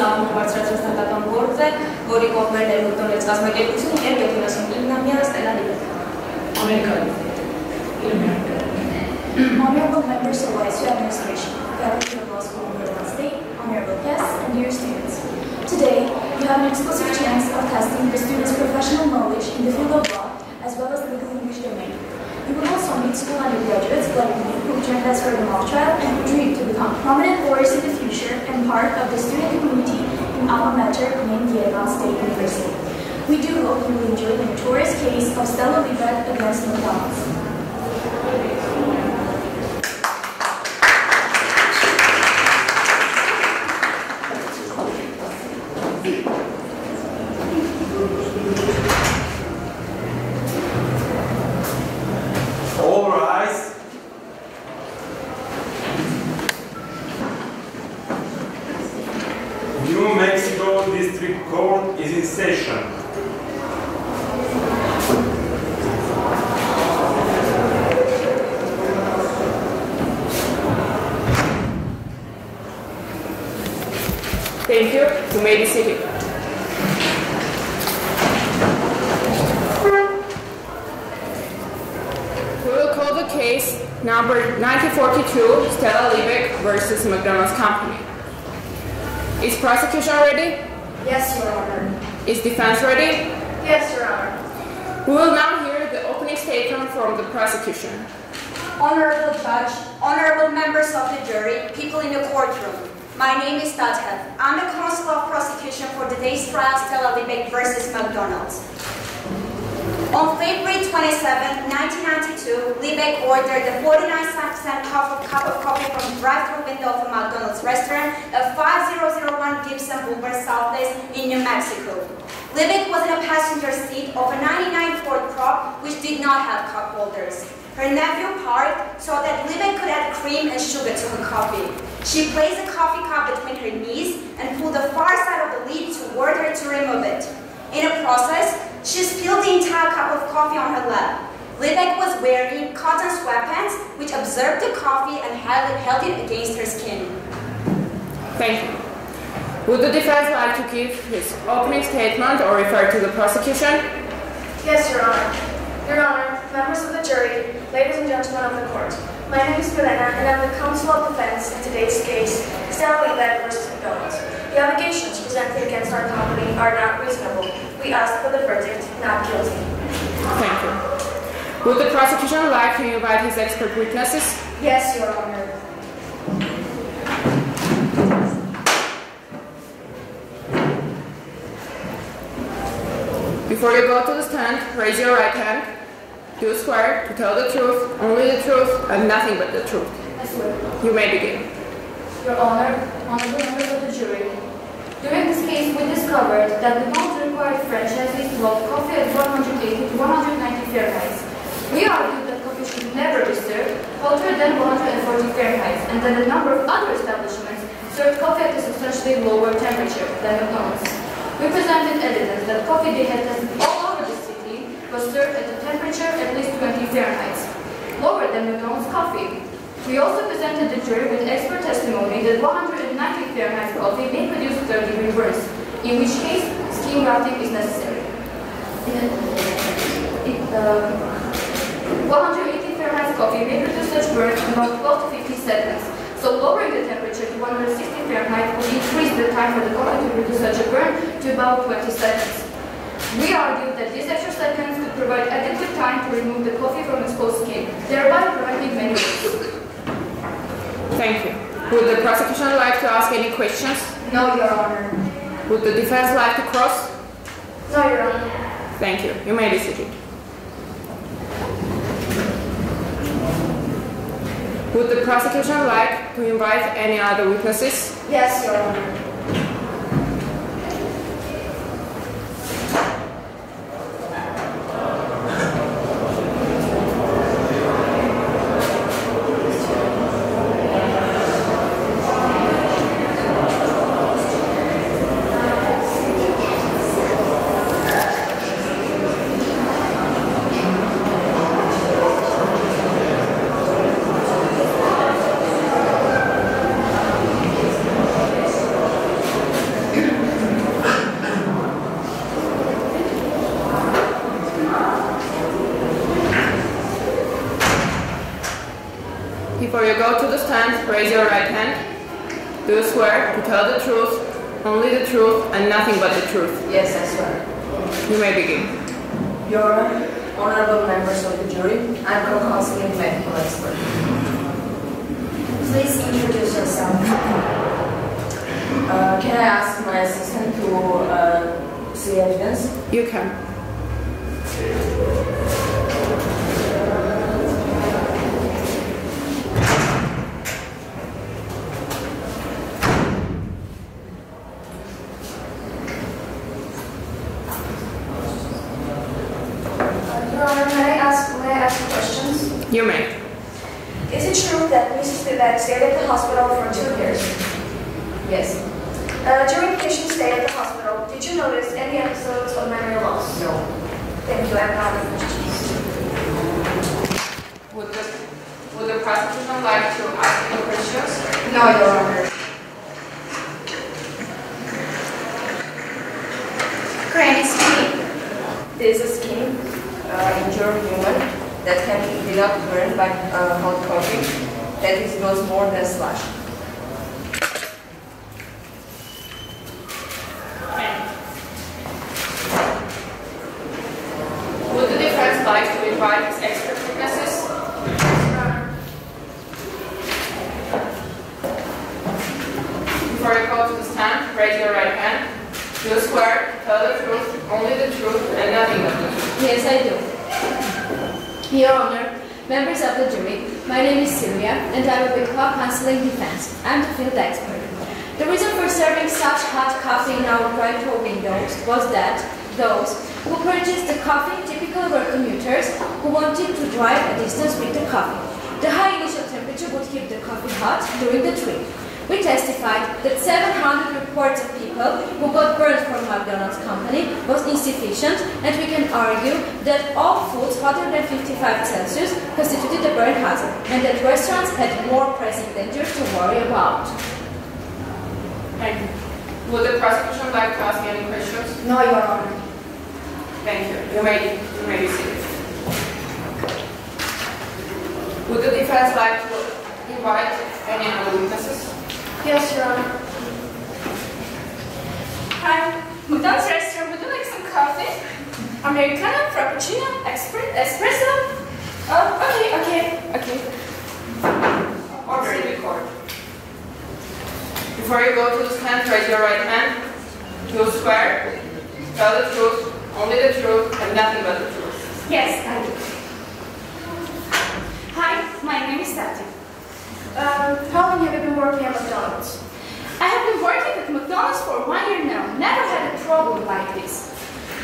լավն բարձրացած դատական գործ է, որի կողմերն են ուտոնեց կազմակերպություն և 79-ամյա ստեղծարարը։ Honorable members of YSU administration, faculty of law school in Middle State, honorable guests, and dear students. Today, you have an exclusive chance of testing the students' professional knowledge in the field of law, as well as the legal English domain. You will also meet school undergraduates like me who joined us for the mock trial and who dream to become prominent lawyers in the future and part of the student community in alma mater named Yerevan State University. We do hope you will enjoy the notorious case of Stella Libet against McDonald's. All rise. New Mexico District Court is in session. Thank you. You may be seated. We will call the case number 1942, Stella Libet versus McDonald's Company. Is prosecution ready? Yes, Your Honor. Is defense ready? Yes, Your Honor. We will now hear the opening statement from the prosecution. Honorable Judge, honorable members of the jury, people in the courtroom. My name is Datav. I'm the counsel of prosecution for today's trial, Stella Libet versus McDonald's. On February 27, 1992, Libet ordered the 49-cent cup of coffee from the drive-thru window of a McDonald's restaurant at 5001 Gibson Boulevard Southwest in New Mexico. Libet was in a passenger seat of a 99 Ford Prop, which did not have cup holders. Her nephew parked so that Libet could add cream and sugar to her coffee. She placed the coffee cup between her knees and pulled the far side of the lid toward her to remove it. In the process, she spilled the entire cup of coffee on her lap. Libet was wearing cotton sweatpants, which absorbed the coffee and held it against her skin. Thank you. Would the defense like to give his opening statement or refer to the prosecution? Yes, Your Honor. Your Honor, members of the jury, ladies and gentlemen of the court. My name is Milena, and I'm the counsel of defense in today's case, Stella Libet versus McDonald's. The allegations presented against our company are not reasonable. We ask for the verdict, not guilty. Thank you. Would the prosecution like to invite his expert witnesses? Yes, Your Honor. Before you go to the stand, raise your right hand. Do swear to tell the truth, only the truth, and nothing but the truth. I swear. You may begin. Your Honor, honorable members of the jury, during this case we discovered that the most required franchisees load coffee at 180 to 190 Fahrenheit. We argued that coffee should never be served hotter than 140 Fahrenheit, and that a number of other establishments served coffee at a substantially lower temperature than McDonald's. We presented evidence that coffee they had tested all over the city was served at a temperature at least 20 Fahrenheit, lower than McDonald's coffee. We also presented the jury with expert testimony that 190 Fahrenheit coffee may produce third-degree burns, in which case skin grafting is necessary. 180 Fahrenheit coffee may produce such burns in about 12 to 15 seconds. So lowering the temperature to 160 Fahrenheit will increase the time for the coffee to produce such a burn to about 20 seconds. We argued that these extra seconds could provide adequate time to remove the coffee from exposed skin, thereby preventing many risks. Thank you. Would the prosecution like to ask any questions? No, Your Honor. Would the defense like to cross? No, Your Honor. Thank you. You may be seated. Would the prosecution like to invite any other witnesses? Yes, Your Honor. go to the stand, raise your right hand. Do you swear to tell the truth, only the truth, and nothing but the truth? Yes, I swear. You may begin. Your Honor, honorable members of the jury, I'm co-counseling medical expert. Please introduce yourself. Can I ask my assistant to see evidence? You can. You may. Is it true that Mrs. Bebek stayed at the hospital for 2 years? Yes. During patient stay at the hospital, did you notice any episodes of memory loss? No. Thank you. I have no other questions. Would the prosecution like to ask any questions? No, Your Honor. Crane scheme. There is a scheme injured human that can be not burned by hot coffee that is goes more than slash. Would the defense like to invite its expert witnesses? Before you go to the stand, raise your right hand. Do you swear to tell the truth, only the truth, and nothing but the truth? Yes, I do. Your Honor, members of the jury, my name is Sylvia, and I will be co-counseling defense. I'm the field expert. The reason for serving such hot coffee in our drive-thru windows was that those who purchased the coffee typically were commuters who wanted to drive a distance with the coffee. The high initial temperature would keep the coffee hot during the trip. We testified that 700 reports of people who got burned from McDonald's company was insufficient, and we can argue that all foods hotter than 55 Celsius constituted a burn hazard, and that restaurants had more pressing dangers to worry about. Thank you. Would the prosecution like to ask any questions? No, Your Honor. Thank you. You may be seated. Would the defense like to invite any other witnesses? Yes, Your Honor. Hi, McDonald's restaurant, would you like some coffee? Americano, Frappuccino, Espresso? Oh, okay. Order in the court. Before you go to the stand, raise your right hand. Do you swear? Tell the truth, only the truth, and nothing but the truth? Yes, I do. Hi, my name is Tati. How long have you been working at McDonald's? I have been working at McDonald's for 1 year now. Never had a problem like this.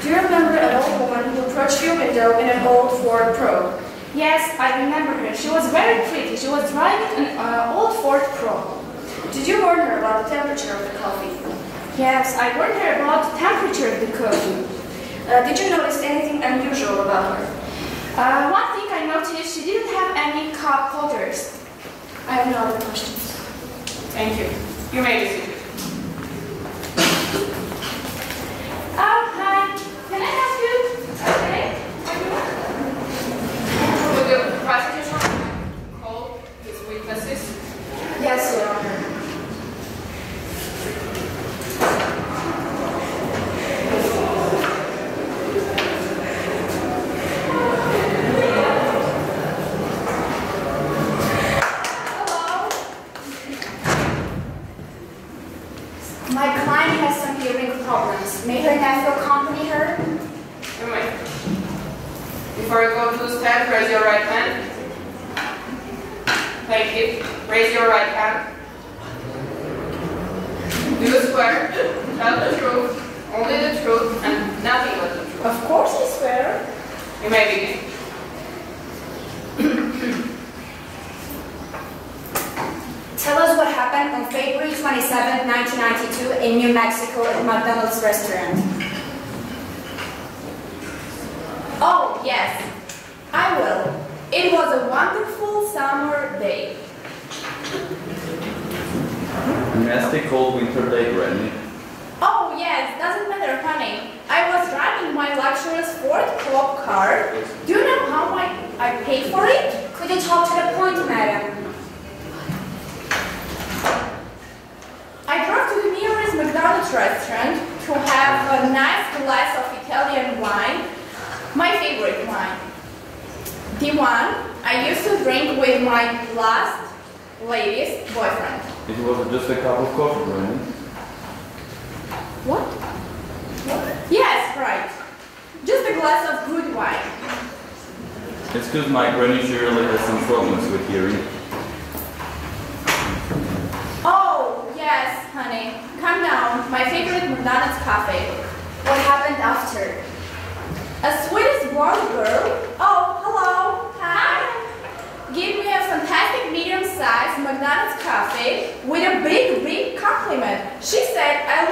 Do you remember an old woman who approached your window in an old Ford Pro? Yes, I remember her. She was very pretty. She was driving an old Ford Pro. Did you warn her about the temperature of the coffee? Yes, I warned her about the temperature of the coffee. Did you notice anything unusual about her? One thing I noticed, she didn't have any cup holders. I have no other questions. Thank you. You may be seated. Hi. Can I help you? Okay. Would the prosecution call his witnesses? Yes, Your Honor. My client has some hearing problems. May her nephew accompany her? You may. Before you go to the stand, raise your right hand. Thank you. Raise your right hand. Do you swear to tell the truth, only the truth, and nothing but the truth? Of course I swear. You may begin. Tell us what happened on February 27, 1992 in New Mexico at McDonald's restaurant. Oh, yes, I will. It was a wonderful summer day. Nasty cold winter day, Granny. Oh, yes, doesn't matter, honey. I was driving my luxurious Ford Club car. Do you know how I paid for it? Could you talk to the point, madam? fortunate to have a nice glass of Italian wine, my favorite wine. The one I used to drink with my last lady's boyfriend. It was just a cup of coffee, Granny. What? Yes, right. Just a glass of good wine. Excuse my Granny, she really has some problems with hearing. Oh, yes, honey. Calm down. My favorite McDonald's cafe. What happened after? A sweetest blonde girl. Oh, hello. Hi. Give me a fantastic medium-sized McDonald's cafe with a big compliment. She said I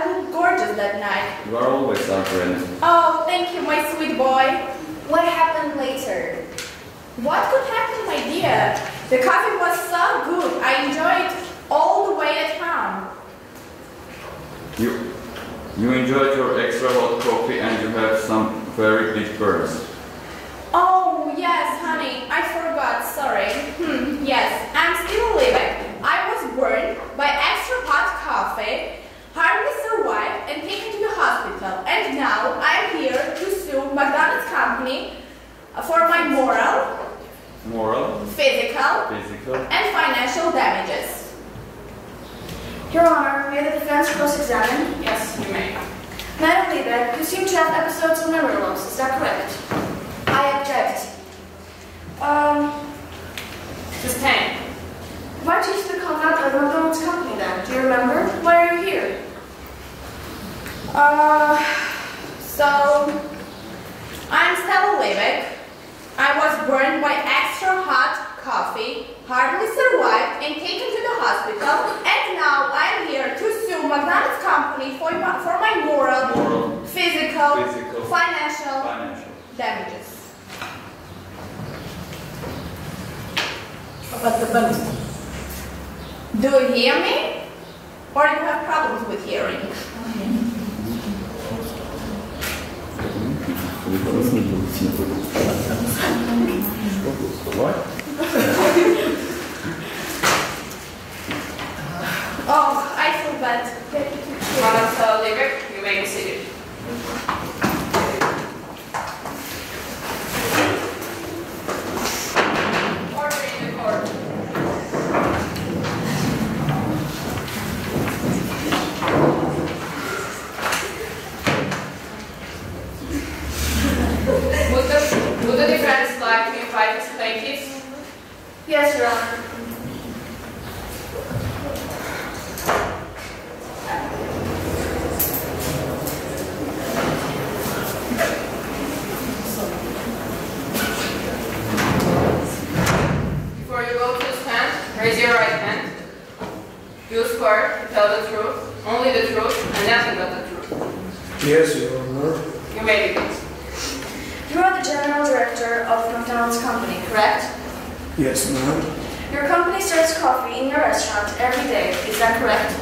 look gorgeous that night. You are always our friend. Oh, thank you, my sweet boy. What happened later? What could happen, my dear? The coffee was so good. I enjoyed it all the way at home. You enjoyed your extra hot coffee and you have some very big burns. Oh, yes, honey. I forgot. Sorry. Yes, I'm still living. I was burned by extra hot coffee, hardly survived and taken to the hospital. And now I'm here to sue McDonald's company for my moral, physical, and financial damages. Your Honor, may the defense cross-examine? Yes, you may. Madam Liebeck, you seem to have episodes of memory loss, is that correct? I object. Sustain. Why did you become not a McDonald's company then? Do you remember? Why are you here? So, I'm Stella Liebeck. I was burned by extra hot coffee, hardly survived and taken to the hospital, and now I'm here to sue McDonald's company for my moral, physical, financial damages. About the bonus. Do you hear me? Or you have problems with hearing? What? Oh, I feel bad. Madam Stella Liebeck, you may be seated. Order in the court. Would the defense like to invite its plaintiffs? Yes, Your Honor. Before you go to stand, raise your right hand. You swear to tell the truth, only the truth, and nothing but the truth. Yes, Your Honor. You may begin. You are the General Director of McDonald's company, correct? Yes, ma'am. Your company serves coffee in your restaurant every day, is that correct?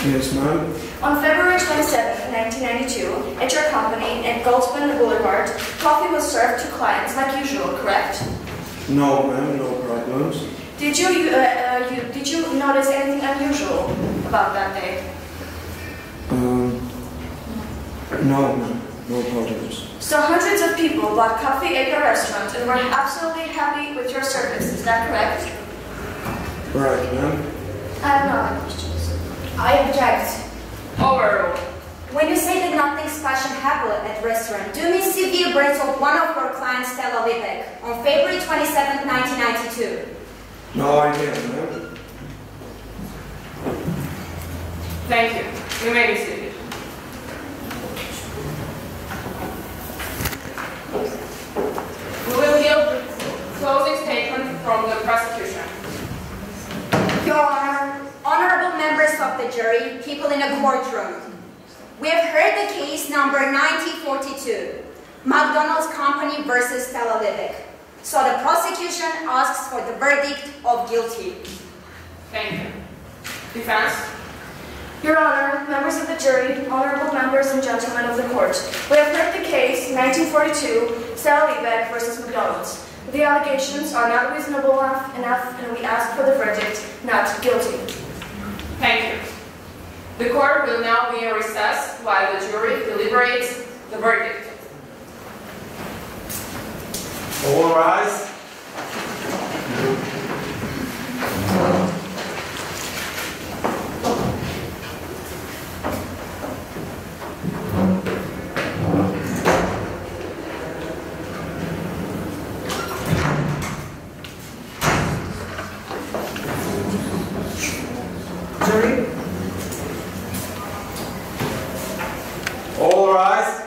Yes, ma'am. On February 27, 1992, at your company at Goldsman Boulevard, coffee was served to clients like usual, correct? No, ma'am, no problems. Did you notice anything unusual about that day? No, ma'am, no problems. So hundreds of people bought coffee at your restaurant and were absolutely happy with your service, is that correct? Right, ma'am. I have no other questions. I object. Overruled. When you say that nothing special happened at the restaurant, do you mean severe breaks of one of your clients, Stella Liebeck, on February 27, 1992? No idea, ma'am. Thank you. You may be seated. We will hear the closing statement from the prosecution. Your Honor, honorable members of the jury, people in the courtroom, we have heard the case number 9042, McDonald's Company versus Stella Liebeck. So the prosecution asks for the verdict of guilty. Thank you. Defense. Your Honor, members of the jury, honorable members and gentlemen of the court, we have heard the case 1942, Stella Liebeck versus McDonald's. The allegations are not reasonable enough, and we ask for the verdict, not guilty. Thank you. The court will now be in recess while the jury deliberates the verdict. All rise. Jury. All rise.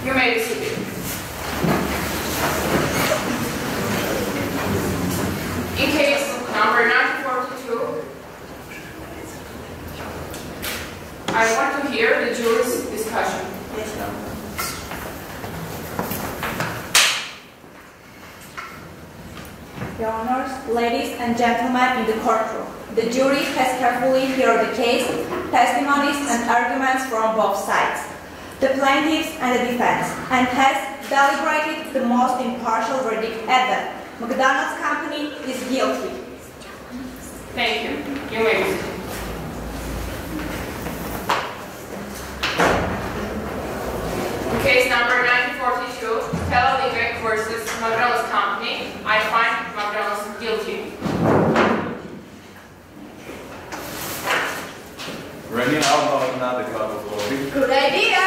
You may be seated. In case number 942, I want to hear the jury's discussion. Your Honors, ladies and gentlemen in the courtroom, the jury has carefully heard the case, testimonies and arguments from both sides, the plaintiffs and the defense, and has deliberated the most impartial verdict ever. McDonald's Company is guilty. Thank you. You may be seated. In case number 1942, Tel versus McDonald's Company, I find McDonald's guilty. Remy, how about another cup of coffee? Good idea.